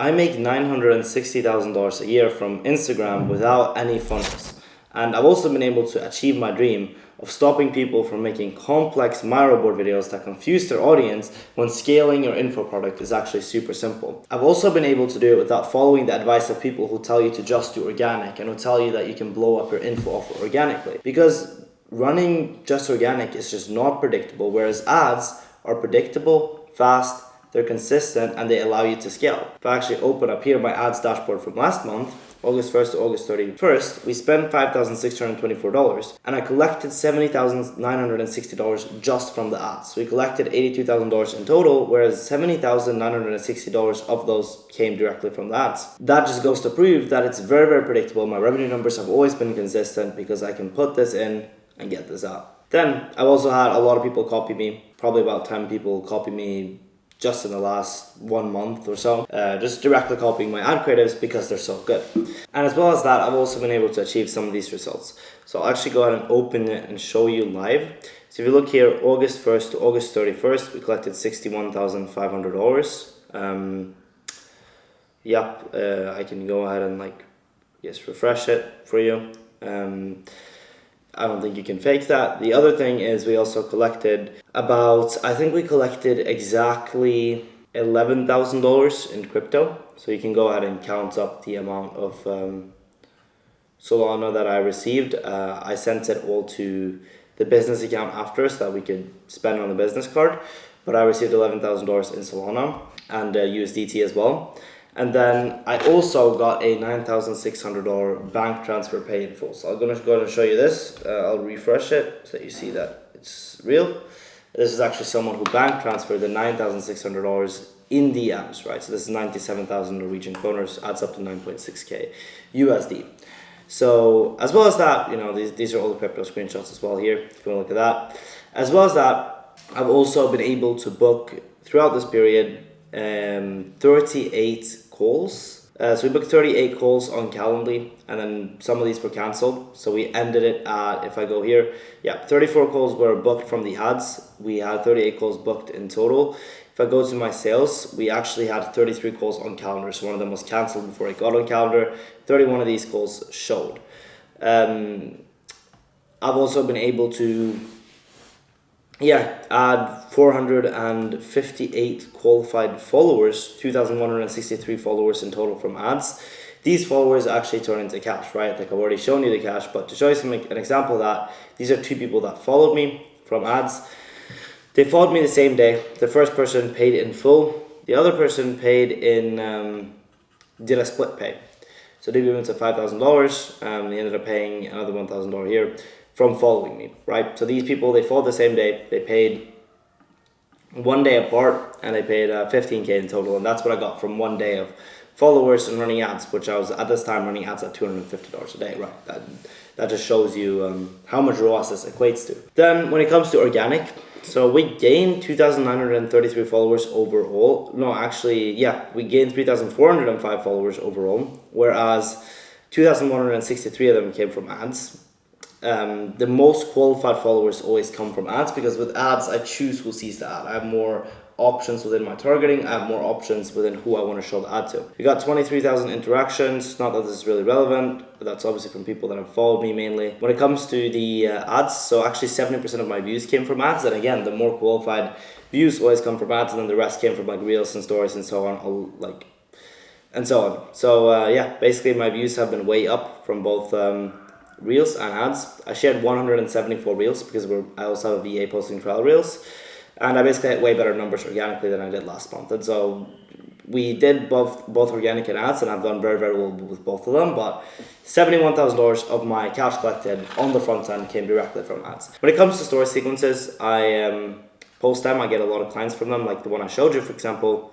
I make $960,000 a year from Instagram without any funnels. And I've also been able to achieve my dream of stopping people from making complex micro board videos that confuse their audience when scaling your info product is actually super simple. I've also been able to do it without following the advice of people who tell you to just do organic and who tell you that you can blow up your info offer organically. Because running just organic is just not predictable, whereas ads are predictable, fast, they're consistent, and they allow you to scale. If I actually open up here my ads dashboard from last month, August 1st to August 31st, we spent $5,624 and I collected $70,960 just from the ads. So we collected $82,000 in total, whereas $70,960 of those came directly from the ads. That just goes to prove that it's very, very predictable. My revenue numbers have always been consistent because I can put this in and get this out. Then I've also had a lot of people copy me, probably about 10 people copy me just in the last 1 month or so, just directly copying my ad creatives because they're so good. And as well as that, I've also been able to achieve some of these results. So I'll actually go ahead and open it and show you live. So if you look here, August 1st to August 31st, we collected $61,500. I can go ahead and refresh it for you. I don't think you can fake that. The other thing is we also collected we collected exactly $11,000 in crypto. So you can go ahead and count up the amount of Solana that I received. I sent it all to the business account after so that we could spend on the business card. But I received $11,000 in Solana and USDT as well. And then I also got a $9,600 bank transfer paid in full. So I'm going to go ahead and show you this. I'll refresh it so that you see that it's real. This is actually someone who bank transferred the $9,600 in DMs, right? So this is 97,000 Norwegian kroners, adds up to 9.6K USD. So as well as that, these are all the crypto screenshots as well here, if you want to look at that. As well as that, I've also been able to book throughout this period 38 calls. So we booked 38 calls on Calendly, and then some of these were cancelled. So we ended it at, if I go here, 34 calls were booked from the ads. We had 38 calls booked in total. If I go to my sales, we actually had 33 calls on calendar. So one of them was cancelled before it got on calendar. 31 of these calls showed. I've also been able to add 458 qualified followers, 2,163 followers in total from ads. These followers actually turn into cash, right? Like I've already shown you the cash, but to show you an example of that, these are two people that followed me from ads. They followed me the same day. The first person paid in full. The other person paid did a split pay. So they went to $5,000. They ended up paying another $1,000 here from following me, right? So these people, they followed the same day. They paid 1 day apart, and they paid 15K in total, and that's what I got from 1 day of followers and running ads, which I was at this time running ads at $250 a day, right? That just shows you how much ROAS this equates to. Then when it comes to organic, so we gained 2,933 followers overall. No, actually, we gained 3,405 followers overall, whereas 2,163 of them came from ads. The most qualified followers always come from ads, because with ads I choose who sees the ad. I have more options within my targeting. I have more options within who I want to show the ad to. We got 23,000 interactions. Not that this is really relevant, but that's obviously from people that have followed me mainly. When it comes to the ads, so actually 70% of my views came from ads, and again, the more qualified views always come from ads, and then the rest came from reels and stories and so on, and so on. So basically my views have been way up from both reels and ads. I shared 174 reels because I also have a VA posting trial reels, and I basically had way better numbers organically than I did last month. And so we did both organic and ads, and I've done very, very well with both of them. But $71,000 of my cash collected on the front end came directly from ads. When it comes to story sequences, I post them. I get a lot of clients from them, like the one I showed you, for example.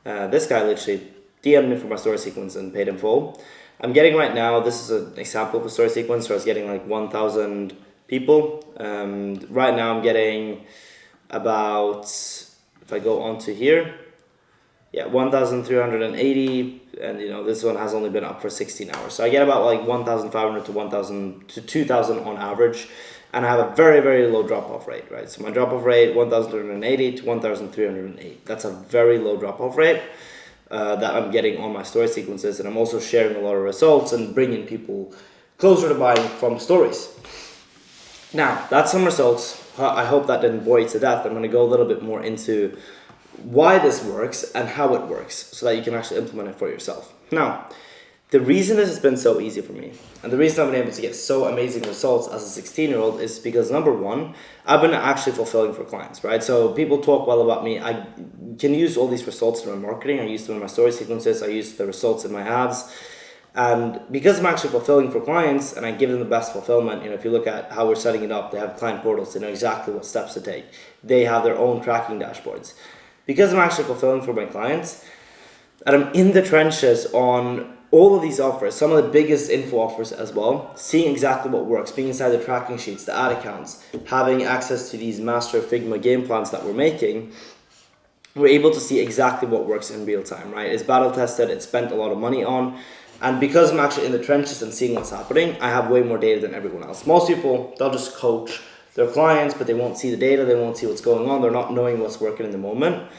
This guy literally DM'd me for my story sequence and paid in full. I'm getting right now, this is an example of a story sequence, so I was getting like 1,000 people. Right now I'm getting about, if I go on to here, 1,380, and this one has only been up for 16 hours. So I get about like 1,500 to 1,000 to 2,000 on average, and I have a very, very low drop-off rate, right? So my drop-off rate, 1,380 to 1,308. That's a very low drop-off rate. that I'm getting on my story sequences, and I'm also sharing a lot of results and bringing people closer to buying from stories. Now, that's some results. I hope that didn't bore you to death. I'm going to go a little bit more into why this works and how it works so that you can actually implement it for yourself. Now, the reason this has been so easy for me, and the reason I've been able to get so amazing results as a 16-year-old is because, number one, I've been actually fulfilling for clients, right? So people talk well about me. I can use all these results in my marketing. I use them in my story sequences. I use the results in my ads. And because I'm actually fulfilling for clients and I give them the best fulfillment, if you look at how we're setting it up, they have client portals, they know exactly what steps to take. They have their own tracking dashboards. Because I'm actually fulfilling for my clients, and I'm in the trenches on all of these offers, some of the biggest info offers as well, seeing exactly what works, being inside the tracking sheets, the ad accounts, having access to these master Figma game plans that we're making, we're able to see exactly what works in real time, right? It's battle tested, it's spent a lot of money on, and because I'm actually in the trenches and seeing what's happening, I have way more data than everyone else. Most people, they'll just coach their clients, but they won't see the data, they won't see what's going on, they're not knowing what's working in the moment.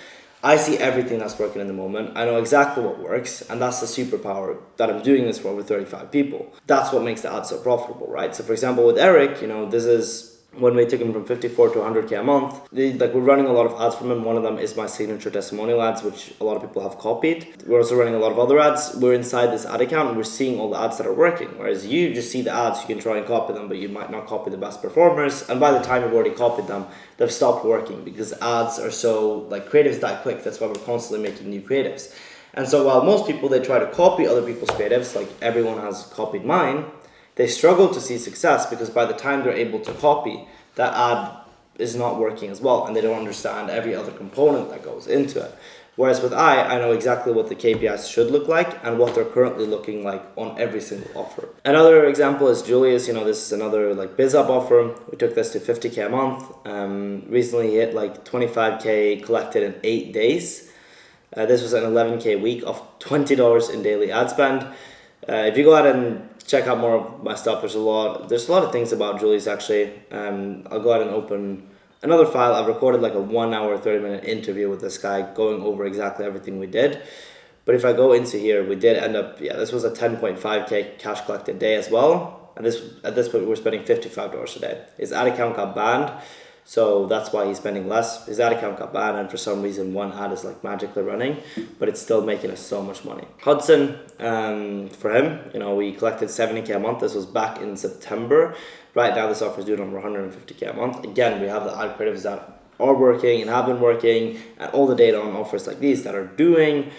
I see everything that's working in the moment. I know exactly what works, and that's the superpower that I'm doing this for over 35 people. That's what makes the ads so profitable, right? So for example, with Eric, this is when we took him from 54 to 100K a month. We're running a lot of ads from him. One of them is my signature testimonial ads, which a lot of people have copied. We're also running a lot of other ads. We're inside this ad account and we're seeing all the ads that are working. Whereas you just see the ads, you can try and copy them, but you might not copy the best performers. And by the time you've already copied them, they've stopped working because ads are so, creatives die quick. That's why we're constantly making new creatives. And so while most people, they try to copy other people's creatives, like everyone has copied mine, they struggle to see success because by the time they're able to copy, that ad is not working as well and they don't understand every other component that goes into it. Whereas with I know exactly what the KPIs should look like and what they're currently looking like on every single offer. Another example is Julius. This is another BizUp offer. We took this to 50K a month. Recently hit 25K collected in 8 days. This was an 11K week of $20 in daily ad spend. If you go ahead and check out more of my stuff, there's a lot of things about Julius actually. I'll go ahead and open another file. I've recorded a 1 hour, 30-minute interview with this guy going over exactly everything we did. But if I go into here, we did end up, this was a 10.5K cash collected day as well. And at this point, we're spending $55 a day. His ad account got banned, so that's why he's spending less. His ad account got banned, and for some reason, one ad is magically running, but it's still making us so much money. Hudson, for him, we collected 70K a month. This was back in September. Right now, this offer is doing over 150K a month. Again, we have the ad creatives that are working and have been working, and all the data on offers like these that are doing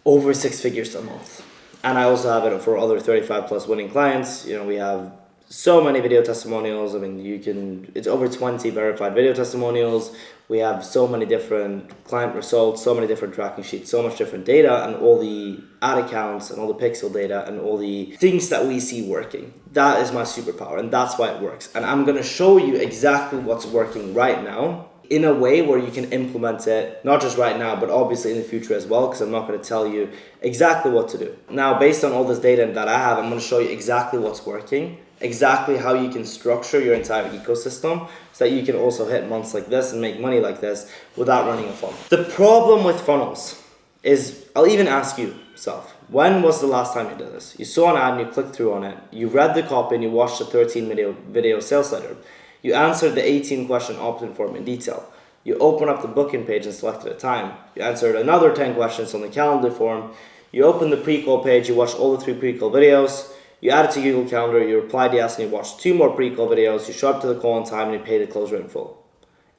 over 6 figures a month. And I also have it for other 35 plus winning clients. We have so many video testimonials. It's over 20 verified video testimonials. We have so many different client results, so many different tracking sheets, so much different data, and all the ad accounts and all the pixel data and all the things that we see working. That is my superpower, and that's why it works. And I'm gonna show you exactly what's working right now in a way where you can implement it, not just right now, but obviously in the future as well, because I'm not gonna tell you exactly what to do. Now, based on all this data that I have, I'm gonna show you exactly what's working, exactly how you can structure your entire ecosystem so that you can also hit months like this and make money like this without running a funnel. The problem with funnels is, I'll even ask you yourself, when was the last time you did this? You saw an ad and you clicked through on it, you read the copy and you watched the 13 video sales letter. You answered the 18 question opt-in form in detail. You open up the booking page and selected a time. You answered another 10 questions on the calendar form. You open the pre-call page, you watched all the 3 pre-call videos. You add it to Google Calendar, you replied yes, and you watched 2 more pre-call videos, you showed up to the call on time, and you paid the closer in full.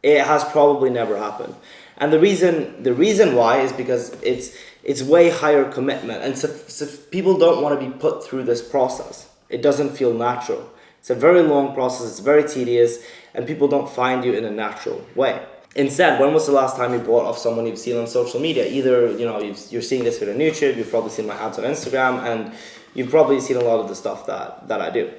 It has probably never happened. And the reason why is because it's way higher commitment, and so people don't want to be put through this process. It doesn't feel natural. It's a very long process, it's very tedious, and people don't find you in a natural way. Instead, when was the last time you bought off someone you've seen on social media? Either, you're seeing this video on YouTube, you've probably seen my ads on Instagram, and you've probably seen a lot of the stuff that I do.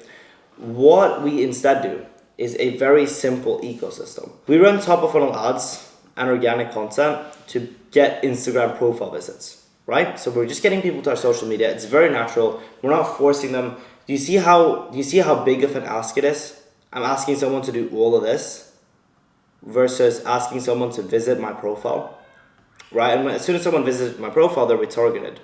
What we instead do is a very simple ecosystem. We run top of funnel ads and organic content to get Instagram profile visits, right? So we're just getting people to our social media. It's very natural. We're not forcing them. Do you see how big of an ask it is? I'm asking someone to do all of this versus asking someone to visit my profile. right? And as soon as someone visits my profile, they're retargeted.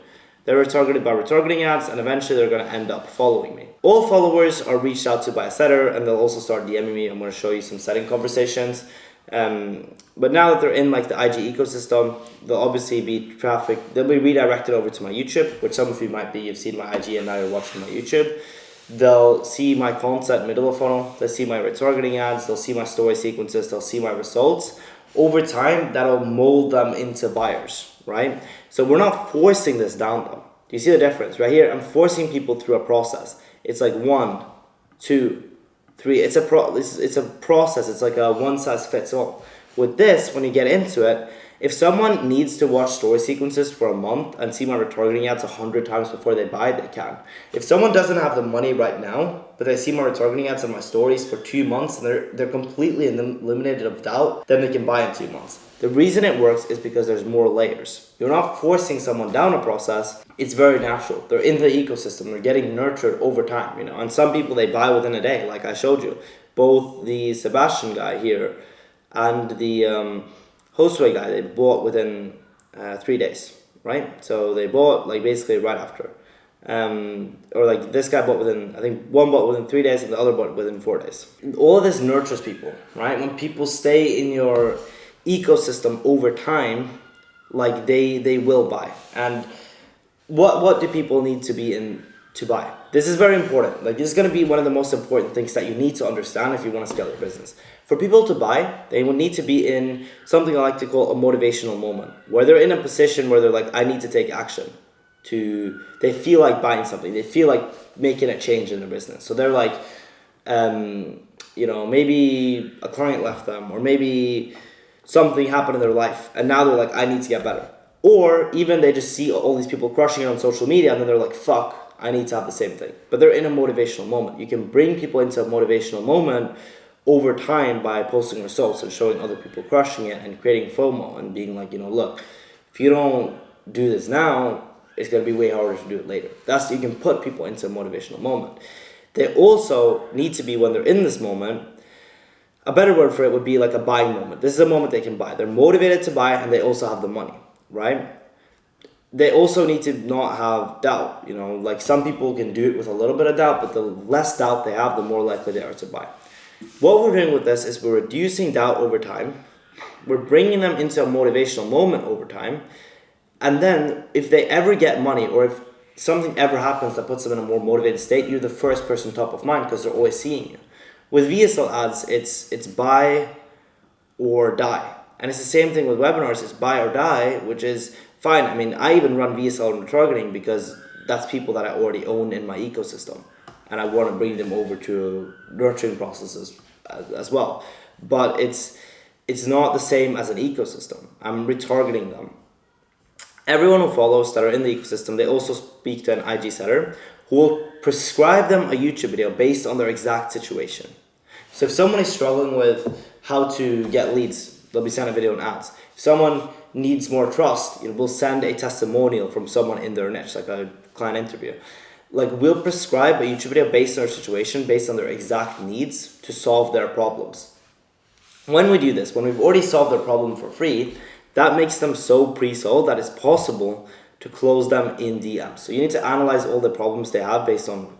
They're retargeted by retargeting ads, and eventually they're going to end up following me. All followers are reached out to by a setter, and they'll also start DMing me. I'm going to show you some setting conversations. But now that they're in like the IG ecosystem, they'll obviously be traffic. They'll be redirected over to my YouTube, which some of you might be. You've seen my IG and now you're watching my YouTube. They'll see my content middle of funnel. They'll see my retargeting ads. They'll see my story sequences. They'll see my results. Over time, that'll mold them into buyers, right? So we're not forcing this down them. Do you see the difference? Right here, I'm forcing people through a process. It's like 1, 2, 3. It's a process. It's like a one size fits all. With this, when you get into it, if someone needs to watch story sequences for a month and see my retargeting ads 100 times before they buy, they can. If someone doesn't have the money right now, but they see my retargeting ads on my stories for 2 months and they're completely eliminated of doubt, then they can buy in 2 months. The reason it works is because there's more layers. You're not forcing someone down a process. It's very natural. They're in the ecosystem. They're getting nurtured over time, And some people, they buy within a day, like I showed you. Both the Sebastian guy here and the Josue guy, they bought within 3 days, right? So they bought like basically right after. Or like this guy bought within, I think one bought within 3 days and the other bought within 4 days. All of this nurtures people, right? When people stay in your ecosystem over time, like they will buy. And what do people need to be in to buy? This is very important. Like this is going to be one of the most important things that you need to understand if you want to scale your business. For people to buy, they will need to be in something I like to call a motivational moment, where they're in a position where they're like, I need to take action. They feel like buying something. They feel like making a change in their business. So they're like, maybe a client left them, or maybe something happened in their life, and now they're like, I need to get better. Or even they just see all these people crushing it on social media, and then they're like, fuck, I need to have the same thing. But they're in a motivational moment. You can bring people into a motivational moment over time by posting results and showing other people crushing it and creating FOMO and being like, look, if you don't do this now, it's going to be way harder to do it later. You can put people into a motivational moment. They also need to be, when they're in this moment, a better word for it would be like a buying moment. This is a moment they can buy. They're motivated to buy and they also have the money, right? They also need to not have doubt. Like some people can do it with a little bit of doubt, but the less doubt they have, the more likely they are to buy. What we're doing with this is we're reducing doubt over time. We're bringing them into a motivational moment over time. And then if they ever get money, or if something ever happens that puts them in a more motivated state, you're the first person top of mind because they're always seeing you. With VSL ads, it's buy or die. And it's the same thing with webinars. It's buy or die, which is fine. I mean, I even run VSL retargeting because that's people that I already own in my ecosystem. And I want to bring them over to nurturing processes as well. But it's not the same as an ecosystem. I'm retargeting them. Everyone who follows that are in the ecosystem, they also speak to an IG setter who will prescribe them a YouTube video based on their exact situation. So if someone is struggling with how to get leads, they'll be sent a video on ads. If someone needs more trust, we'll send a testimonial from someone in their niche, like a client interview. Like we'll prescribe a YouTube video based on their situation, based on their exact needs to solve their problems. When we do this, when we've already solved their problem for free, that makes them so pre-sold that it's possible to close them in DMs. So you need to analyze all the problems they have based on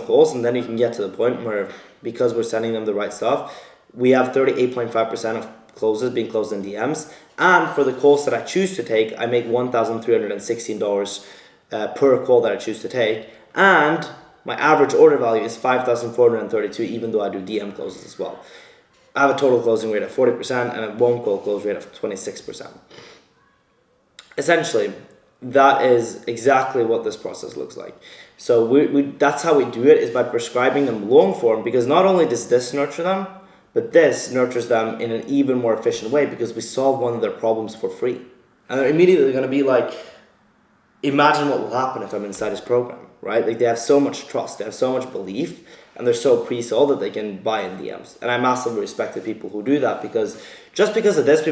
calls, and then you can get to the point where, because we're sending them the right stuff, we have 38.5% of closes being closed in DMs. And for the calls that I choose to take, I make $1,316 per call that I choose to take. And my average order value is $5,432, even though I do DM closes as well. I have a total closing rate of 40% and a one call close rate of 26%. Essentially, that is exactly what this process looks like. So that's how we do it, is by prescribing them long form, because not only does this nurture them, but this nurtures them in an even more efficient way because we solve one of their problems for free. And they're immediately going to be like, imagine what will happen if I'm inside this program, right? Like they have so much trust, they have so much belief, and they're so pre-sold that they can buy in DMs. And I massively respect the people who do that, because just because of this,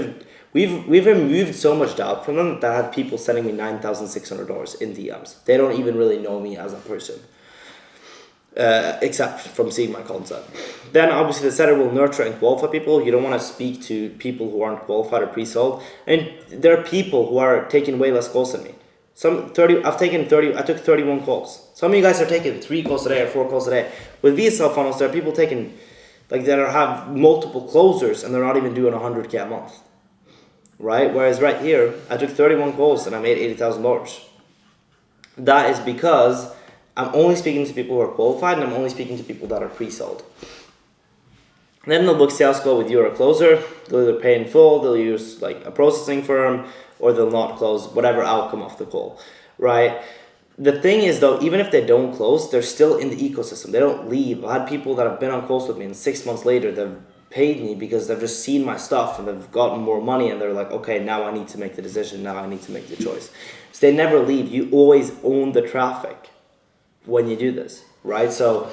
we've removed so much doubt from them that I have people sending me $9,600 in DMs. They don't even really know me as a person. except from seeing my content. Then obviously the setter will nurture and qualify people. You don't want to speak to people who aren't qualified or pre-sold. And there are people who are taking way less calls than me. I took 31 calls. Some of you guys are taking 3 calls a day or 4 calls a day. With VSL funnels, there are people taking, have multiple closers and they're not even doing 100K a month. Right? Whereas right here, I took 31 calls and I made $80,000. That is because I'm only speaking to people who are qualified and I'm only speaking to people that are pre-sold. Then they'll book sales call with you or a closer. They'll either pay in full, they'll use a processing firm, or they'll not close, whatever outcome of the call, right? The thing is though, even if they don't close, they're still in the ecosystem. They don't leave. I had people that have been on calls with me and 6 months later, they've paid me because they've just seen my stuff and they've gotten more money and they're like, okay, now I need to make the decision. Now I need to make the choice. So they never leave. You always own the traffic when you do this, right? So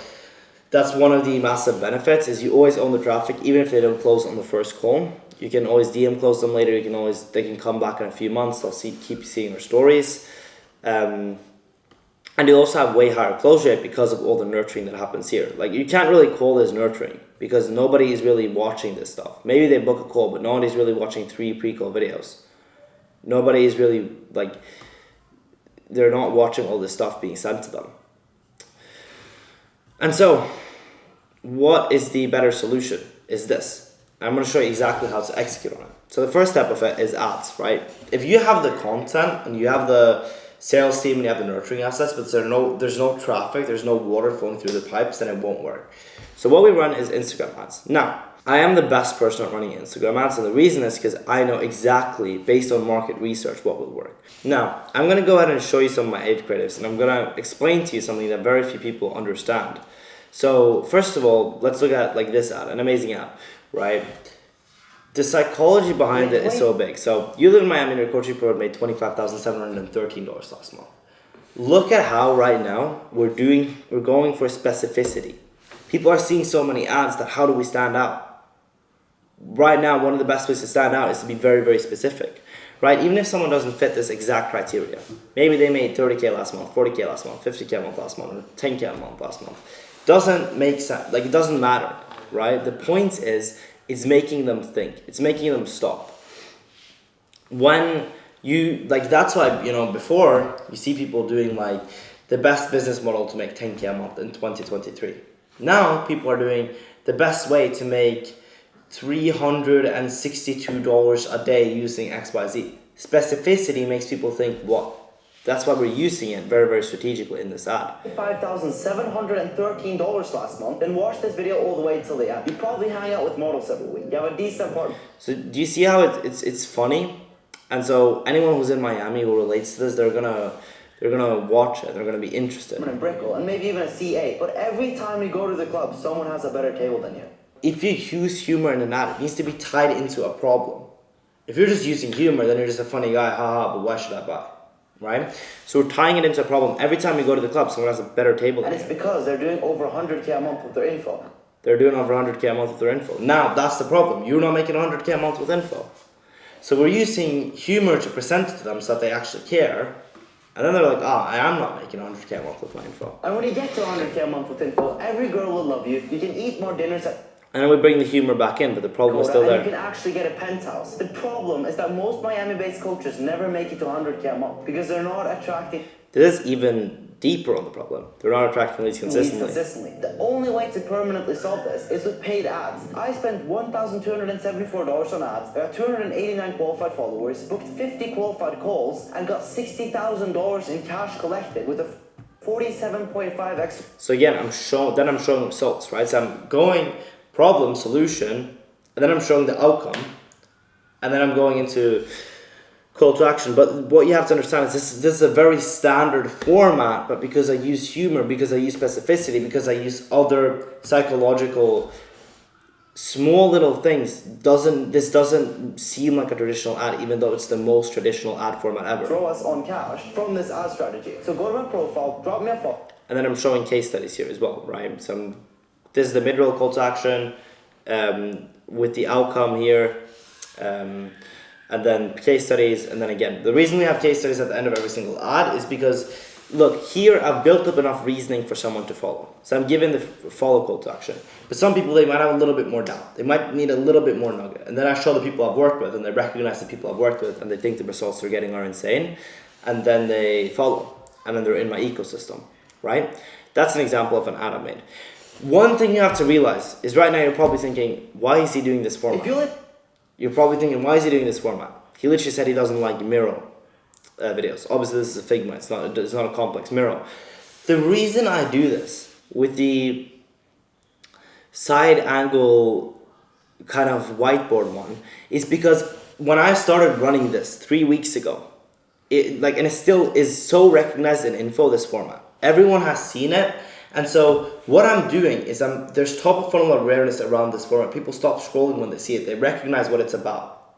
that's one of the massive benefits is you always own the traffic, even if they don't close on the first call. You can always DM close them later. They can come back in a few months. They'll keep seeing their stories. And you'll also have way higher close rate because of all the nurturing that happens here. You can't really call this nurturing because nobody is really watching this stuff. Maybe they book a call, but nobody's really watching 3 pre-call videos. Nobody is really, they're not watching all this stuff being sent to them. And so, what is the better solution? Is this. I'm going to show you exactly how to execute on it. So the first step of it is ads, right? If you have the content and you have the sales team and you have the nurturing assets, but there's no traffic, there's no water flowing through the pipes, then it won't work. So what we run is Instagram ads. Now, I am the best person at running Instagram ads, and the reason is because I know exactly, based on market research, what will work. Now, I'm going to go ahead and show you some of my ad creatives, and I'm going to explain to you something that very few people understand. So, first of all, let's look at this ad, an amazing ad, right? The psychology behind it is so big. So, you live in Miami and your coaching program made $25,713 last month. Look at how right now we're going for specificity. People are seeing so many ads that how do we stand out? Right now, one of the best ways to stand out is to be very, very specific, right? Even if someone doesn't fit this exact criteria, maybe they made 30K last month, 40K last month, 50K a month last month, or 10K a month last month. Doesn't make sense. It doesn't matter, right? The point is, it's making them think. It's making them stop. When you, that's why, before you see people doing the best business model to make 10K a month in 2023. Now people are doing the best way to make $362 a day using XYZ. Specificity makes people think what? That's why we're using it very, very strategically in this ad. $5,713 last month. Then watch this video all the way till the end. You probably hang out with models every week. You have a decent partner. So do you see how it's funny? And so anyone who's in Miami who relates to this, they're gonna watch it. They're gonna be interested. And Brickle, and maybe even a C8. But every time you go to the club, someone has a better table than you. If you use humor in an ad, it needs to be tied into a problem. If you're just using humor, then you're just a funny guy, haha, but why should I buy? Right? So we're tying it into a problem. Every time you go to the club, someone has a better table than you. And it's because they're doing over 100K a month with their info. They're doing over 100K a month with their info. Now, that's the problem. You're not making 100K a month with info. So we're using humor to present it to them so that they actually care. And then they're like, I am not making 100K a month with my info. And when you get to 100K a month with info, every girl will love you. You can eat more dinners and then we bring the humor back in, but the problem is still there. You can actually get a penthouse. The problem is that most Miami-based coaches never make it to 100K a month because they're not attracting. This is even deeper on the problem. They're not attracting leads consistently. The only way to permanently solve this is with paid ads. I spent $1,274 on ads, got 289 qualified followers, booked 50 qualified calls, and got $60,000 in cash collected with a 47.5x. So again, I'm showing results, right? So I'm going problem, solution, and then I'm showing the outcome, and then I'm going into call to action. But what you have to understand is this is a very standard format, but because I use humor, because I use specificity, because I use other psychological small little things, this doesn't seem like a traditional ad, even though it's the most traditional ad format ever. Throw us on cash from this ad strategy. So go to my profile, drop me a follow. And then I'm showing case studies here as well, right? So this is the mid-roll call to action with the outcome here, and then case studies. And then again, the reason we have case studies at the end of every single ad is because look, here I've built up enough reasoning for someone to follow. So I'm giving the follow call to action. But some people, they might have a little bit more doubt. They might need a little bit more nugget. And then I show the people I've worked with, and they recognize the people I've worked with, and they think the results they're getting are insane. And then they follow. And then they're in my ecosystem, right? That's an example of an ad I made. One thing you have to realize is right now you're probably thinking, why is he doing this format? You're probably thinking, why is he doing this format? He literally said he doesn't like Miro videos. Obviously, this is a Figma. It's not a complex Miro. The reason I do this with the side angle kind of whiteboard one is because when I started running this 3 weeks ago, and it still is so recognized in info, this format. Everyone has seen it. And so what I'm doing is there's top of funnel awareness around this format. People stop scrolling when they see it. They recognize what it's about.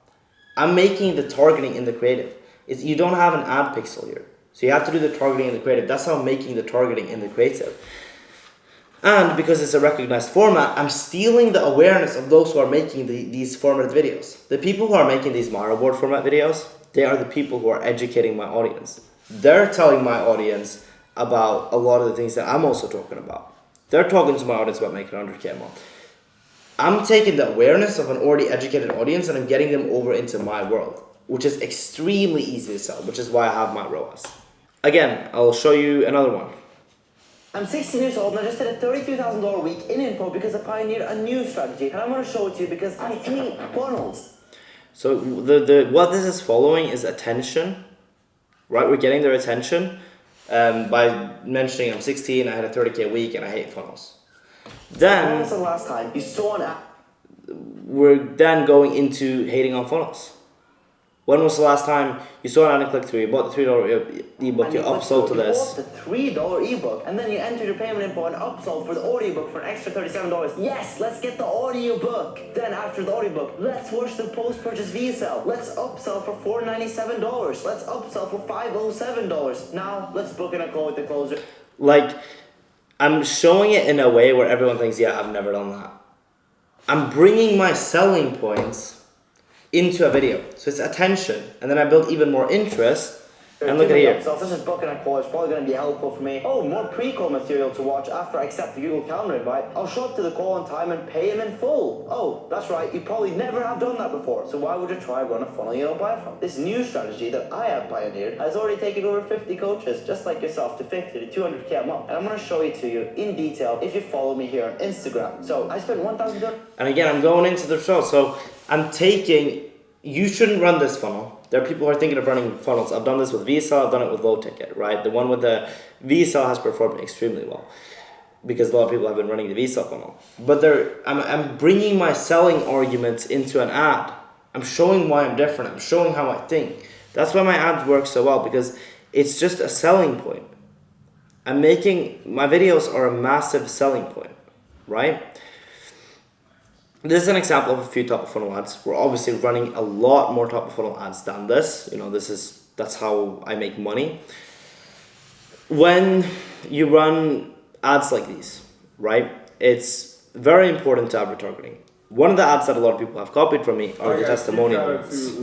I'm making the targeting in the creative. You don't have an ad pixel here. So you have to do the targeting in the creative. That's how I'm making the targeting in the creative. And because it's a recognized format, I'm stealing the awareness of those who are making these format videos. The people who are making these Miro board format videos, they are the people who are educating my audience. They're telling my audience about a lot of the things that I'm also talking about. They're talking to my audience about making 100K a month. I'm taking the awareness of an already educated audience and I'm getting them over into my world, which is extremely easy to sell, which is why I have my ROAS. Again, I'll show you another one. I'm 16 years old and I just did a $33,000 week in info because I pioneered a new strategy, and I'm going to show it to you because I hate funnels. So what this is following is attention, right? We're getting their attention by mentioning I'm 16, I had a 30K week, and I hate funnels. Then when was the last time you saw an app? We're then going into hating on funnels. When was the last time you saw an ad and clicked through? You bought the $3 ebook, you upsold to this. You bought the $3 ebook, and then you entered your payment info and upsold for the audiobook for an extra $37. Yes, let's get the audiobook. Then after the audiobook, let's watch the post-purchase VSL. Let's upsell for $497. Let's upsell for $507. Now let's book in a call with the closer. I'm showing it in a way where everyone thinks, yeah, I've never done that. I'm bringing my selling points into a video. So it's attention. And then I build even more interest. And look at here. So this is booking a call. It's probably going to be helpful for me. Oh, more pre-call material to watch after I accept the Google Calendar invite. I'll show up to the call on time and pay him in full. Oh, that's right. You probably never have done that before. So why would you try run a funnel you don't buy from? This new strategy that I have pioneered has already taken over 50 coaches, just like yourself, to 50 to 200K a month. And I'm going to show it to you in detail if you follow me here on Instagram. So I spent $1,000. And again, I'm going into the show. So I'm taking... You shouldn't run this funnel. There are people who are thinking of running funnels. I've done this with VSL, I've done it with low ticket, right? The one with the VSL has performed extremely well because a lot of people have been running the VSL funnel. But I'm bringing my selling arguments into an ad. I'm showing why I'm different. I'm showing how I think. That's why my ads work so well, because it's just a selling point. My videos are a massive selling point, right? This is an example of a few top of funnel ads. We're obviously running a lot more top of funnel ads than this. That's how I make money. When you run ads like these, right, it's very important to have retargeting. One of the ads that a lot of people have copied from me are the testimonial ads. The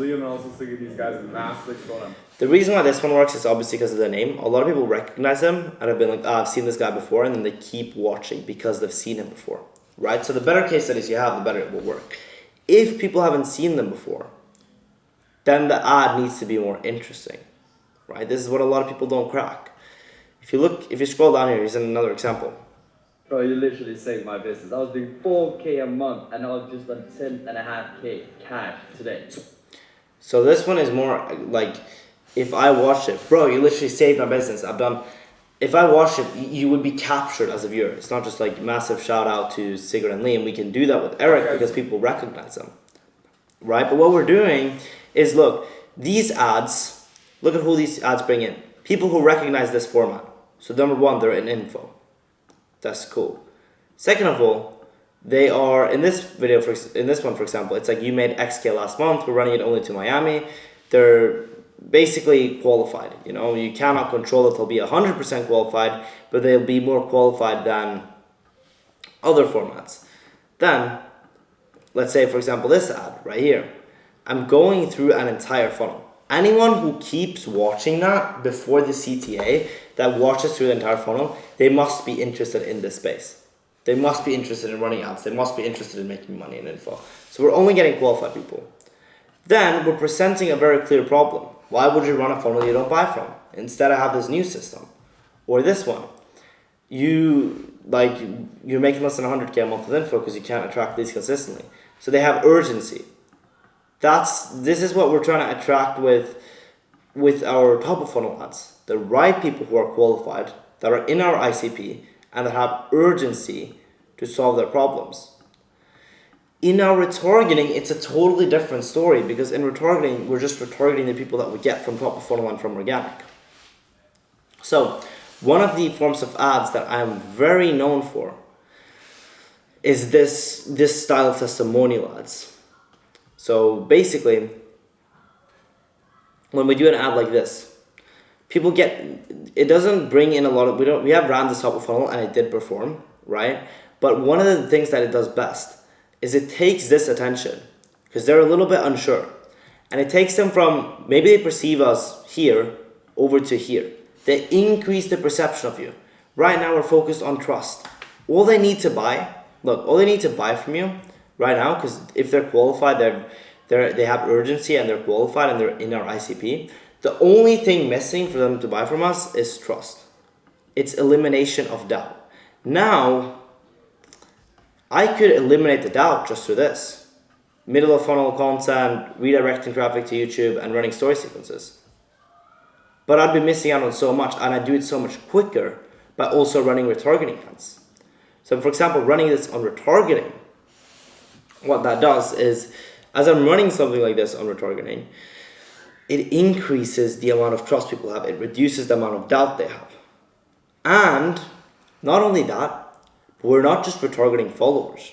reason why this one works is obviously because of the name. A lot of people recognize him and have been like, I've seen this guy before, and then they keep watching because they've seen him before. Right? So the better case studies you have, the better it will work. If people haven't seen them before, then the ad needs to be more interesting. Right? This is what a lot of people don't crack. If you scroll down here, here's another example. Bro, you literally saved my business. I was doing 4K a month and I've just done 10.5K cash today. So this one is more like, if I watch it, bro, you literally saved my business. If I watch it, you would be captured as a viewer. It's not just like massive shout out to Sigurd and Liam. We can do that with Eric because people recognize them, right? But what we're doing is, look, these ads, look at who these ads bring in. People who recognize this format. So number one, they're in info. That's cool. Second of all, they are, in this video, in this one, for example, it's like you made XK last month. We're running it only to Miami. They're basically qualified. You cannot control if they'll be 100% qualified, but they'll be more qualified than other formats. Then, let's say, for example, this ad right here. I'm going through an entire funnel. anyone who keeps watching that before the CTA, that watches through the entire funnel, they must be interested in this space. They must be interested in running ads. They must be interested in making money and info. So we're only getting qualified people. Then we're presenting a very clear problem. Why would you run a funnel you don't buy from? Instead, I have this new system or this one. You're making less than 100K a month with info because you can't attract leads consistently. So they have urgency. This is what we're trying to attract with our top of funnel ads. The right people who are qualified, that are in our ICP, and that have urgency to solve their problems. In our retargeting, it's a totally different story, because in retargeting, we're just retargeting the people that we get from top of funnel and from organic. So one of the forms of ads that I'm very known for is this style of testimonial ads. So basically, when we do an ad like this, people it doesn't bring in a lot of, we have ran this top of funnel and it did perform, right? But one of the things that it does best is it takes this attention, because they're a little bit unsure. And it takes them from, maybe they perceive us here over to here. They increase the perception of you. Right now we're focused on trust. All they need to buy from you right now, because if they're qualified, they have urgency and they're qualified and they're in our ICP, the only thing missing for them to buy from us is trust. It's elimination of doubt. Now, I could eliminate the doubt just through this. Middle of funnel content, redirecting traffic to YouTube, and running story sequences. But I'd be missing out on so much, and I'd do it so much quicker by also running retargeting ads. So for example, running this on retargeting, what that does is, as I'm running something like this on retargeting, it increases the amount of trust people have. It reduces the amount of doubt they have. And not only that, we're not just retargeting followers.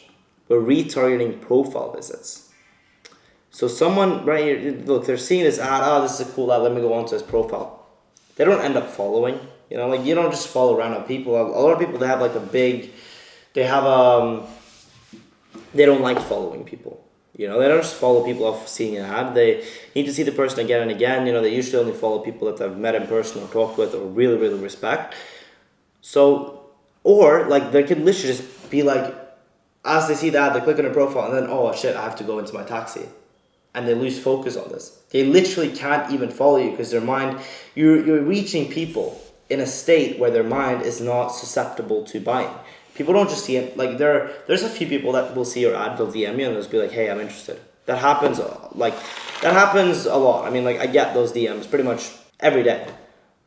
We're retargeting profile visits. So someone right here, look, they're seeing this ad, oh, this is a cool ad, let me go onto his profile. They don't end up following. You know, like, you don't just follow random people. A lot of people, they have like they don't like following people. You know, they don't just follow people off seeing an ad. They need to see the person again and again. You know, they usually only follow people that they've met in person or talked with or really, really respect. So, or like they could literally just be like, as they see the ad, they click on their profile and then, oh shit, I have to go into my taxi. And they lose focus on this. They literally can't even follow you because their mind, you're reaching people in a state where their mind is not susceptible to buying. People don't just see it, like there's a few people that will see your ad, they'll DM you and they'll just be like, hey, I'm interested. That happens a lot. I mean, like, I get those DMs pretty much every day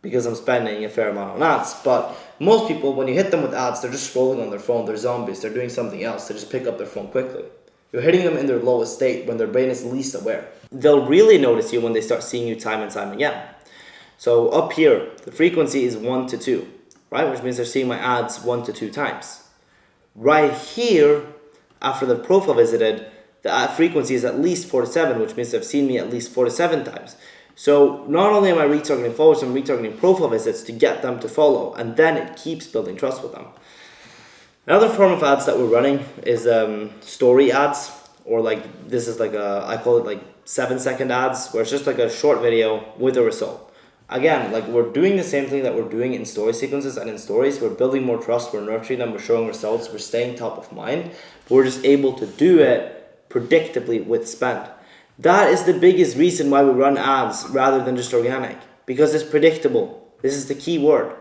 because I'm spending a fair amount on ads. But most people, when you hit them with ads, they're just scrolling on their phone, they're zombies, they're doing something else, they just pick up their phone quickly. You're hitting them in their lowest state when their brain is least aware. They'll really notice you when they start seeing you time and time again. So up here, the frequency is 1 to 2, right? Which means they're seeing my ads 1 to 2 times. Right here, after the profile visited, the ad frequency is at least 4 to 7, which means they've seen me at least 4 to 7 times. So not only am I retargeting followers, I'm retargeting profile visits to get them to follow, and then it keeps building trust with them. Another form of ads that we're running is story ads, or like, this is like I call it like 7-second ads, where it's just like a short video with a result. Again, like, we're doing the same thing that we're doing in story sequences and in stories. We're building more trust, we're nurturing them, we're showing results, we're staying top of mind. But we're just able to do it predictably with spend. That is the biggest reason why we run ads rather than just organic, because it's predictable. This is the key word.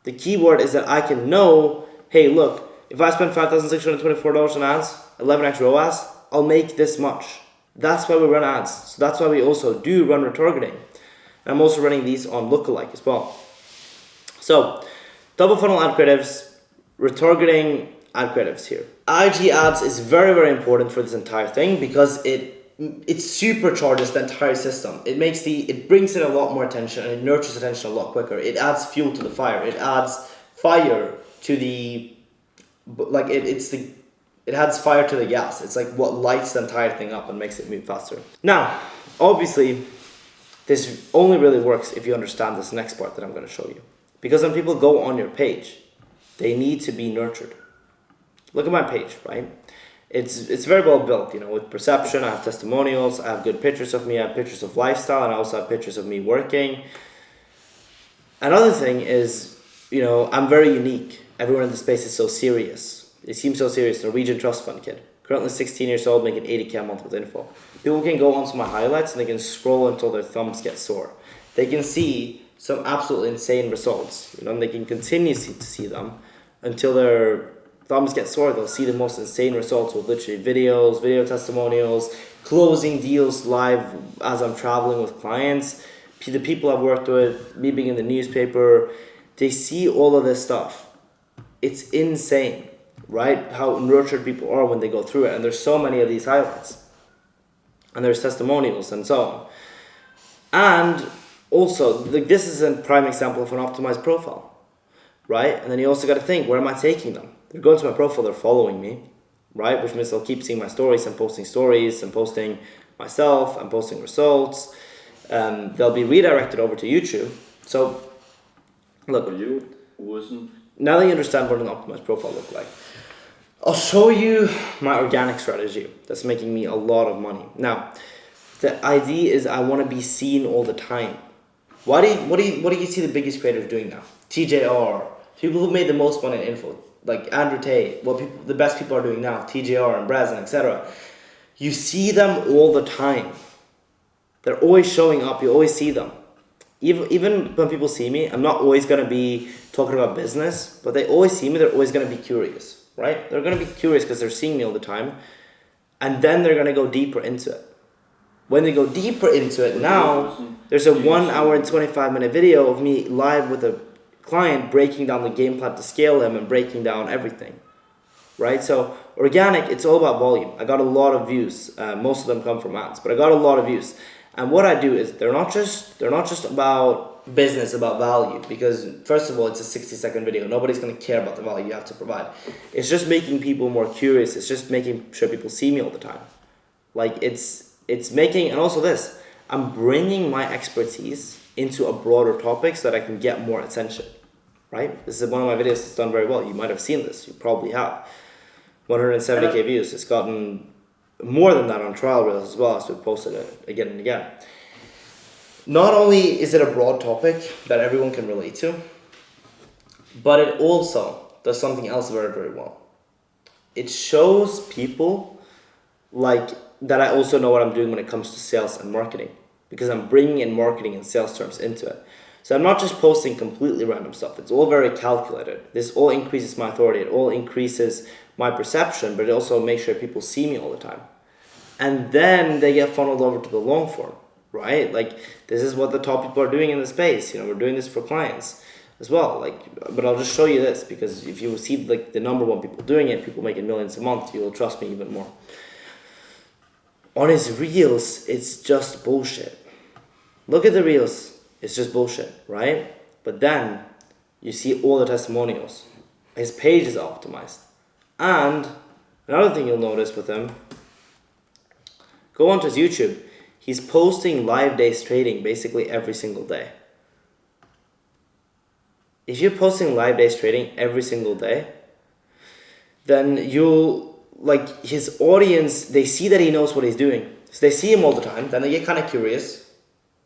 The key word is that I can know, hey, look, if I spend $5,624 on ads, 11x ROAS, I'll make this much. That's why we run ads. So that's why we also do run retargeting. And I'm also running these on lookalike as well. So, double funnel ad creatives, retargeting ad creatives here. IG ads is very, very important for this entire thing because it supercharges the entire system. It brings in a lot more attention and it nurtures attention a lot quicker. It adds fuel to the fire. It adds fire to the, like, it adds fire to the gas. It's like what lights the entire thing up and makes it move faster. Now, obviously, this only really works if you understand this next part that I'm going to show you. Because when people go on your page, they need to be nurtured. Look at my page, right? It's very well built, you know, with perception. I have testimonials, I have good pictures of me, I have pictures of lifestyle, and I also have pictures of me working. Another thing is, you know, I'm very unique. Everyone in the space is so serious. They seem so serious. Norwegian trust fund kid, currently 16 years old, making 80k a month with info. People can go onto my highlights and they can scroll until their thumbs get sore. They can see some absolutely insane results, you know, and they can continue to see them until their thumbs get sore. They'll see the most insane results with literally videos, video testimonials, closing deals live as I'm traveling with clients. The people I've worked with, me being in the newspaper, they see all of this stuff. It's insane, right? How nurtured people are when they go through it. And there's so many of these highlights. And there's testimonials and so on. And also, like, this is a prime example of an optimized profile, right? And then you also got to think, where am I taking them? They're going to my profile, they're following me, right? Which means they'll keep seeing my stories. I'm posting myself, I'm posting results. They'll be redirected over to YouTube. So, look, now that you understand what an optimized profile looks like, I'll show you my organic strategy that's making me a lot of money. Now, the idea is I want to be seen all the time. What do you see the biggest creators doing now? TJR, people who made the most money in info, like Andrew Tate, the best people are doing now, TJR and Brazen, etc. You see them all the time. They're always showing up. You always see them. Even when people see me, I'm not always going to be talking about business, but they always see me. They're always going to be curious, right? They're going to be curious because they're seeing me all the time. And then they're going to go deeper into it. When they go deeper into it, now there's a 1 hour and 25 minute video of me live with a client breaking down the game plan to scale him and breaking down everything, right? So organic, it's all about volume. I got a lot of views. Most of them come from ads, but I got a lot of views. And what I do is they're not just about business, about value, because first of all, it's a 60-second video. Nobody's going to care about the value you have to provide. It's just making people more curious. It's just making sure people see me all the time. Like it's making, and also this, I'm bringing my expertise into a broader topic so that I can get more attention, right? This is one of my videos that's done very well. You might have seen this. You probably have. 170k views. It's gotten more than that on trial reels as well, as we've posted it again and again. Not only is it a broad topic that everyone can relate to, but it also does something else very, very well. It shows people like that I also know what I'm doing when it comes to sales and marketing, because I'm bringing in marketing and sales terms into it. So I'm not just posting completely random stuff. It's all very calculated. This all increases my authority. It all increases my perception, but it also makes sure people see me all the time. And then they get funneled over to the long form, right? Like, this is what the top people are doing in the space. You know, we're doing this for clients as well. Like, but I'll just show you this, because if you see like the number one people doing it, people making millions a month, you will trust me even more. On his reels, it's just bullshit. Look at the reels. It's just bullshit, right? But then you see all the testimonials. His page is optimized. And another thing you'll notice with him, go onto his YouTube. He's posting live days trading basically every single day. If you're posting live days trading every single day, then you'll, like, his audience, they see that he knows what he's doing. So they see him all the time, then they get kind of curious,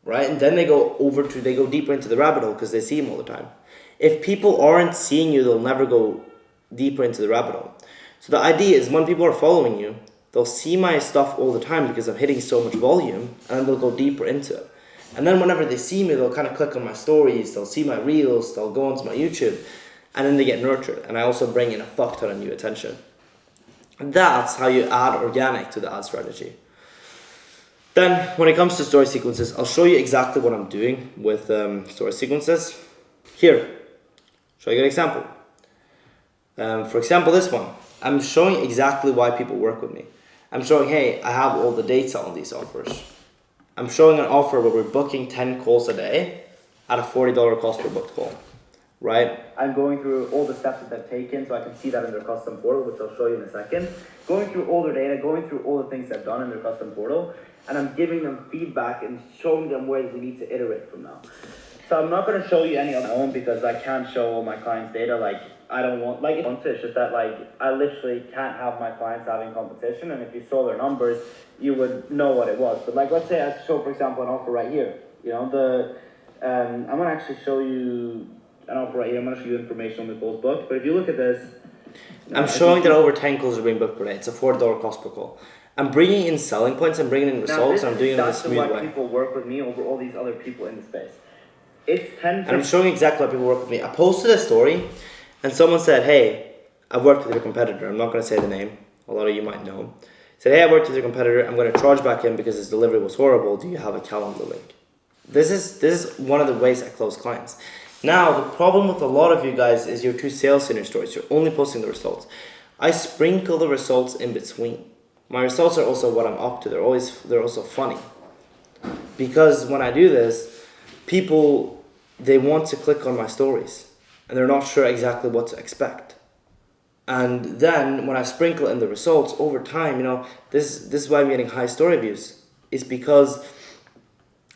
right? And then they go deeper into the rabbit hole because they see him all the time. If people aren't seeing you, they'll never go deeper into the rabbit hole. So the idea is when people are following you, they'll see my stuff all the time because I'm hitting so much volume, and then they'll go deeper into it. And then whenever they see me, they'll kind of click on my stories, they'll see my reels, they'll go onto my YouTube, and then they get nurtured. And I also bring in a fuck ton of new attention. And that's how you add organic to the ad strategy. Then, when it comes to story sequences, I'll show you exactly what I'm doing with story sequences. Here, show you an example. For example, this one. I'm showing exactly why people work with me. I'm showing, hey, I have all the data on these offers. I'm showing an offer where we're booking 10 calls a day at a $40 cost per booked call, right? I'm going through all the steps that they've taken so I can see that in their custom portal, which I'll show you in a second. Going through all their data, going through all the things they've done in their custom portal, and I'm giving them feedback and showing them where we need to iterate from now. So I'm not going to show you any of my own because I can't show all my clients' data. Like, I don't want, like, it's just that, like, I literally can't have my clients having competition. And if you saw their numbers, you would know what it was. But, like, let's say I show, for example, an offer right here. You know, I'm going to actually show you an offer right here. I'm going to show you information on the calls booked. But if you look at this, I'm showing that over 10 calls are being booked per day. It's a $4 cost per call. I'm bringing in selling points, I'm bringing in results, and I'm doing it in a smooth way. People work with me over all these other people in the space. It's 10. And I'm showing exactly why people work with me. I posted a story, and someone said, "Hey, I've worked with your competitor." I'm not going to say the name. A lot of you might know. Said, "Hey, I worked with your competitor. I'm going to charge back in because his delivery was horrible. Do you have a calendar link?" This is one of the ways I close clients. Now, the problem with a lot of you guys is you're too sales in your stories. You're only posting the results. I sprinkle the results in between. My results are also what I'm up to. They're also funny. Because when I do this, people, they want to click on my stories and they're not sure exactly what to expect. And then when I sprinkle in the results over time, you know, this is why I'm getting high story views. It's because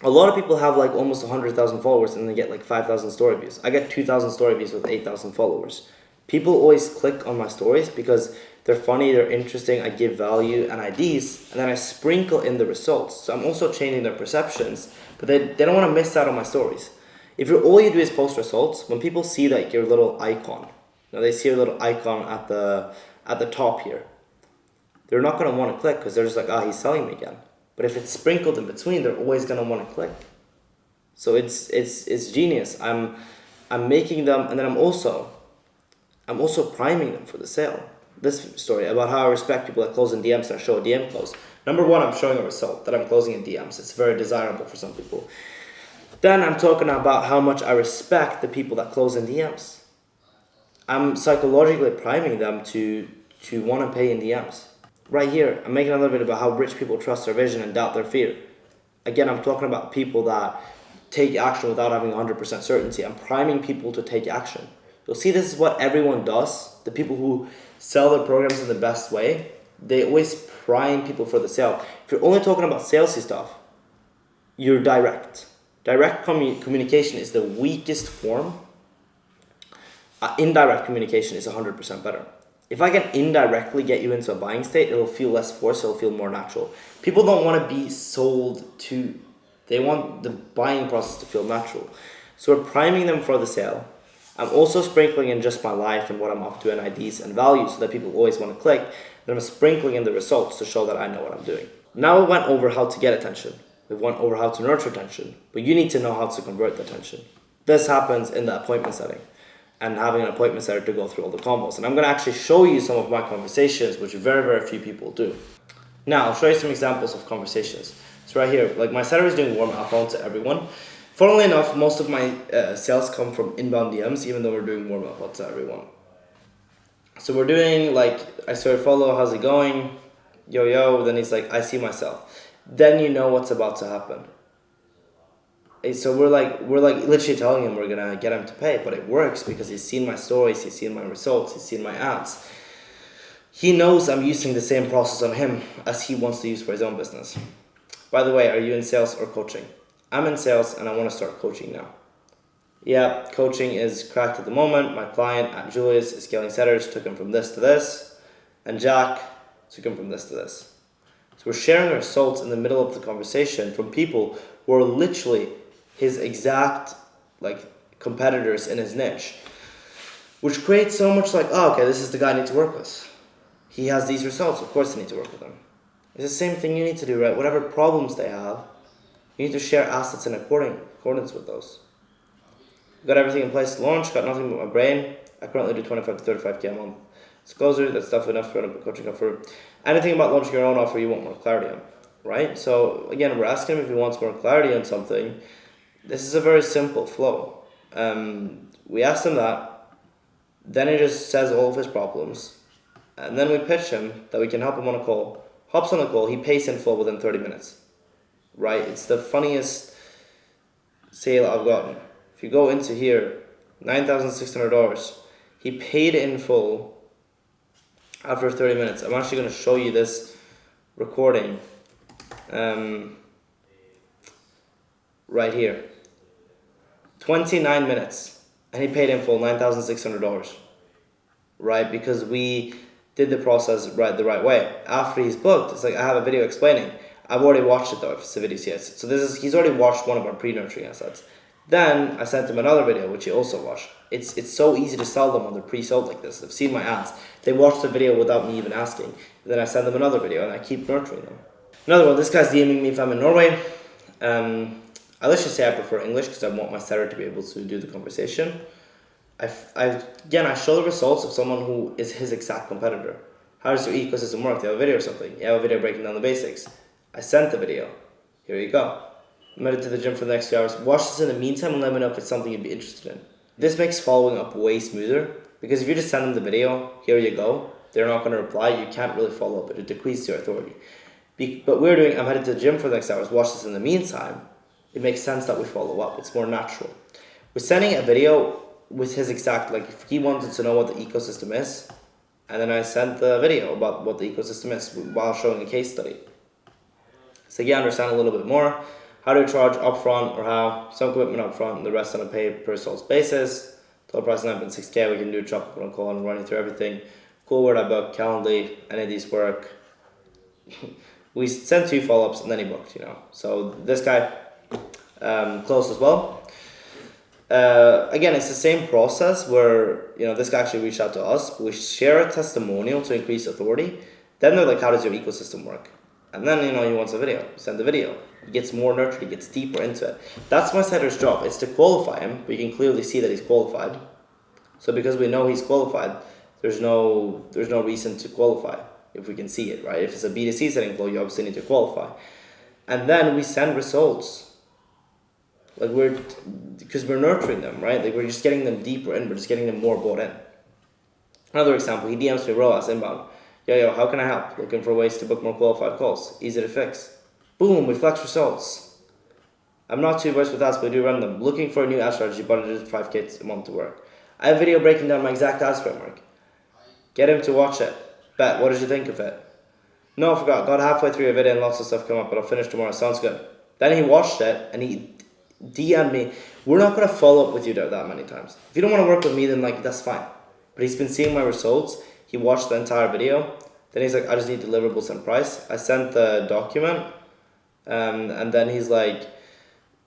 a lot of people have like almost 100,000 followers and they get like 5,000 story views. I get 2,000 story views with 8,000 followers. People always click on my stories because they're funny, they're interesting, I give value and IDs, and then I sprinkle in the results. So I'm also changing their perceptions, but they don't want to miss out on my stories. If all you do is post results, when people see like your little icon, you know, they see your little icon at the top here, they're not going to want to click because they're just like, he's selling me again. But if it's sprinkled in between, they're always going to want to click. So it's genius. I'm making them, and then I'm also priming them for the sale. This story about how I respect people that close in DMs and I show a DM close. Number one, I'm showing a result that I'm closing in DMs. It's very desirable for some people. Then I'm talking about how much I respect the people that close in DMs. I'm psychologically priming them to want to pay in DMs. Right here, I'm making another video about how rich people trust their vision and doubt their fear. Again, I'm talking about people that take action without having 100% certainty. I'm priming people to take action. You'll see this is what everyone does. The people who sell their programs in the best way, they always prime people for the sale. If you're only talking about salesy stuff, you're direct. Direct communication is the weakest form. Indirect communication is 100% better. If I can indirectly get you into a buying state, it'll feel less forced, it'll feel more natural. People don't want to be sold to, they want the buying process to feel natural. So we're priming them for the sale. I'm also sprinkling in just my life and what I'm up to and IDs and values so that people always want to click. Then I'm sprinkling in the results to show that I know what I'm doing. Now we went over how to get attention. We went over how to nurture attention. But you need to know how to convert the attention. This happens in the appointment setting and having an appointment setter to go through all the combos. And I'm going to actually show you some of my conversations, which very, very few people do. Now, I'll show you some examples of conversations. So right here, like my setter is doing warm outbound to everyone. Funnily enough, most of my sales come from inbound DMs, even though we're doing warm up to everyone. So we're doing like, I started follow, how's it going? Yo, then he's like, I see myself. Then you know what's about to happen. So we're like literally telling him we're gonna get him to pay, but it works because he's seen my stories, he's seen my results, he's seen my ads. He knows I'm using the same process on him as he wants to use for his own business. By the way, are you in sales or coaching? I'm in sales and I want to start coaching now. Yeah, coaching is cracked at the moment. My client at Julius is scaling setters, took him from this to this, and Jack took him from this to this. So we're sharing results in the middle of the conversation from people who are literally his exact like competitors in his niche, which creates so much like, okay, this is the guy I need to work with. He has these results, of course I need to work with him. It's the same thing you need to do, right? Whatever problems they have, you need to share assets in accordance with those. Got everything in place to launch, got nothing but my brain. I currently do 25 to 35K a month. Disclosure, that's definitely enough to run a coaching offer. Anything about launching your own offer you want more clarity on, right? So again, we're asking him if he wants more clarity on something. This is a very simple flow. We asked him that, then he just says all of his problems, and then we pitch him that we can help him on a call. Hops on the call, he pays in full within 30 minutes. Right? It's the funniest sale I've gotten. If you go into here, $9,600. He paid in full after 30 minutes. I'm actually going to show you this recording right here. 29 minutes. And he paid in full $9,600. Right? Because we did the process the right way. After he's booked, it's like, I have a video explaining. I've already watched it though, if it's the videos yet. So he's already watched one of our pre-nurturing assets. Then I sent him another video, which he also watched. It's so easy to sell them when they're pre-sold like this. They've seen my ads. They watch the video without me even asking. Then I send them another video and I keep nurturing them. Another one, this guy's DMing me if I'm in Norway. I let's just say I prefer English because I want my seller to be able to do the conversation. Again, I show the results of someone who is his exact competitor. How does your ecosystem work? Do you have a video or something? You have a video breaking down the basics. I sent the video. Here you go. I'm headed to the gym for the next 2 hours. Watch this in the meantime and let me know if it's something you'd be interested in. This makes following up way smoother because if you just send them the video, here you go, they're not going to reply, you can't really follow up. It decreases your authority. But we're doing, I'm headed to the gym for the next hours. Watch this in the meantime. It makes sense that we follow up. It's more natural. We're sending a video with his exact, like if he wanted to know what the ecosystem is, and then I sent the video about what the ecosystem is while showing a case study. So yeah, understand a little bit more. How do you charge upfront or how? Some commitment upfront and the rest on a pay per results basis. Total price 9.6K. We can do chop on call and run you through everything. Cool word I booked, Calendly, any of these work. We sent 2 follow-ups and then he booked, you know. So this guy closed as well. Again, it's the same process where, you know, this guy actually reached out to us. We share a testimonial to increase authority. Then they're like, how does your ecosystem work? And then, you know, he wants a video. Send the video. He gets more nurtured. He gets deeper into it. That's my seller's job. It's to qualify him. But you can clearly see that he's qualified. So because we know he's qualified, there's no reason to qualify if we can see it, right? If it's a B2C setting flow, you obviously need to qualify. And then we send results. Like because we're nurturing them, right? Like we're just getting them deeper in. We're just getting them more bought in. Another example, he DMs me ROAS inbound. Yo, how can I help? Looking for ways to book more qualified calls. Easy to fix. Boom, we flex results. I'm not too versed with ads, but I do run them. Looking for a new ad strategy, budgeted 5K a month to work. I have a video breaking down my exact ads framework. Get him to watch it. Bet, what did you think of it? No, I forgot. Got halfway through your video and lots of stuff come up, but I'll finish tomorrow. Sounds good. Then he watched it and he DM'd me. We're not going to follow up with you that many times. If you don't want to work with me, then like that's fine. But he's been seeing my results. He watched the entire video. Then he's like, I just need deliverables and price. I sent the document. And then he's like,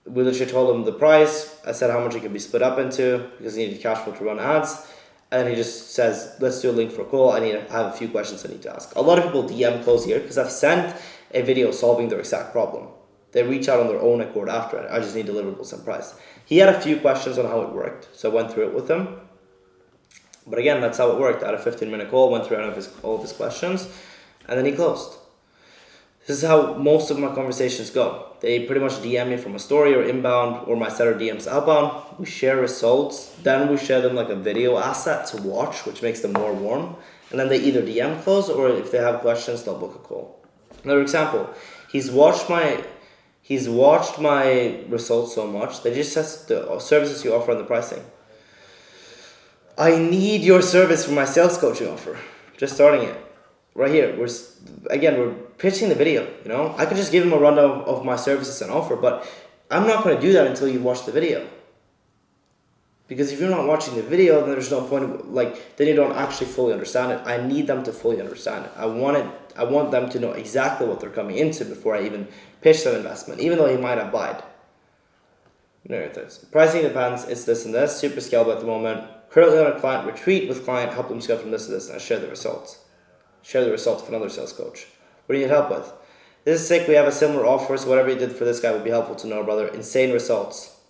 we literally told him the price. I said how much it could be split up into because he needed cash flow to run ads. And he just says, let's do a link for a call. I have a few questions I need to ask. A lot of people DM close here because I've sent a video solving their exact problem. They reach out on their own accord after it. I just need deliverables and price. He had a few questions on how it worked. So I went through it with him. But again, that's how it worked. I had a 15-minute call, went through all of his questions, and then he closed. This is how most of my conversations go. They pretty much DM me from a story or inbound, or my seller DMs outbound. We share results. Then we share them like a video asset to watch, which makes them more warm. And then they either DM close, or if they have questions, they'll book a call. Another example, he's watched my results so much that he just says the services you offer and the pricing. I need your service for my sales coaching offer. Just starting it. Right here. We're pitching the video, you know. I could just give him a rundown of my services and offer, but I'm not going to do that until you watch the video. Because if you're not watching the video, then there's no point, then you don't actually fully understand it. I need them to fully understand it. I want them to know exactly what they're coming into before I even pitch their investment, even though he might have lied. Pricing depends, it's this and this, super scalable at the moment. Currently on a client retreat with client, help them scale from this to this, and I share the results. Share the results with another sales coach. What do you need help with? This is sick, we have a similar offer, so whatever you did for this guy would be helpful to know, brother. Insane results.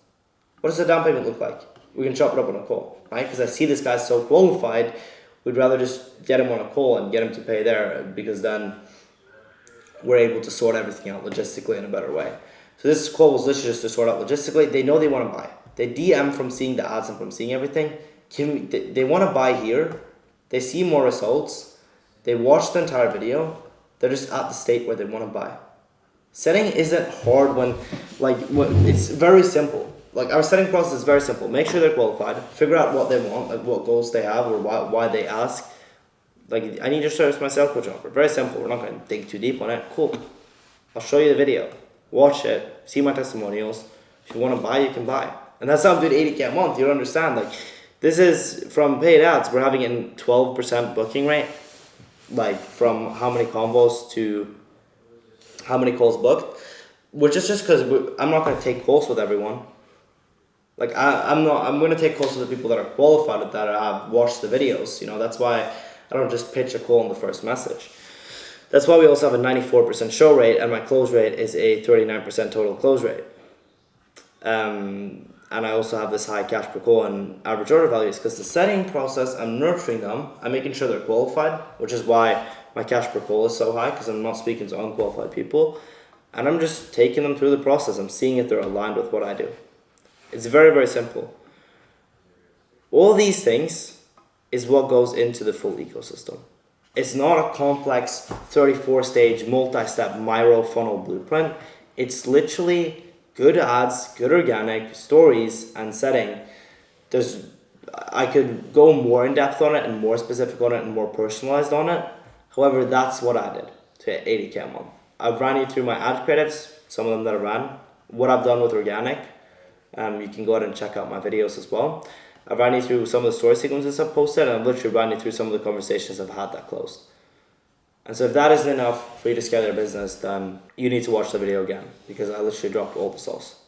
What does the down payment look like? We can chop it up on a call, right? Because I see this guy's so qualified, we'd rather just get him on a call and get him to pay there, because then we're able to sort everything out logistically in a better way. So this call was literally just to sort out logistically. They know they want to buy. They DM from seeing the ads and from seeing everything. They want to buy here. They see more results. They watch the entire video. They're just at the state where they want to buy. Setting isn't hard when it's very simple. Like our setting process is very simple. Make sure they're qualified. Figure out what they want, like what goals they have or why they ask. Like, I need your service, my sales coach offer. Very simple. We're not going to dig too deep on it. Cool. I'll show you the video. Watch it. See my testimonials. If you want to buy, you can buy. And that's not doing 80K a month. You don't understand. Like, this is from paid ads. We're having a 12% booking rate. Like, from how many convos to how many calls booked. Which is just because I'm not going to take calls with everyone. Like, I'm going to take calls with the people that are qualified, that have watched the videos. You know, that's why I don't just pitch a call on the first message. That's why we also have a 94% show rate, and my close rate is a 39% total close rate. And I also have this high cash per call and average order values, because the setting process, I'm nurturing them, I'm making sure they're qualified, which is why my cash per call is so high, because I'm not speaking to unqualified people, and I'm just taking them through the process. I'm seeing if they're aligned with what I do. It's very, very simple. All these things is what goes into the full ecosystem. It's not a complex 34-stage multi-step Miro funnel blueprint. It's literally good ads, good organic, stories, and setting. I could go more in depth on it and more specific on it and more personalized on it. However, that's what I did to 80K a month. I've ran you through my ad creatives, some of them that I ran, what I've done with organic. You can go ahead and check out my videos as well. I've ran you through some of the story sequences I've posted, and I've literally ran you through some of the conversations I've had that closed. And so if that isn't enough for you to scale your business, then you need to watch the video again, because I literally dropped all the sauce.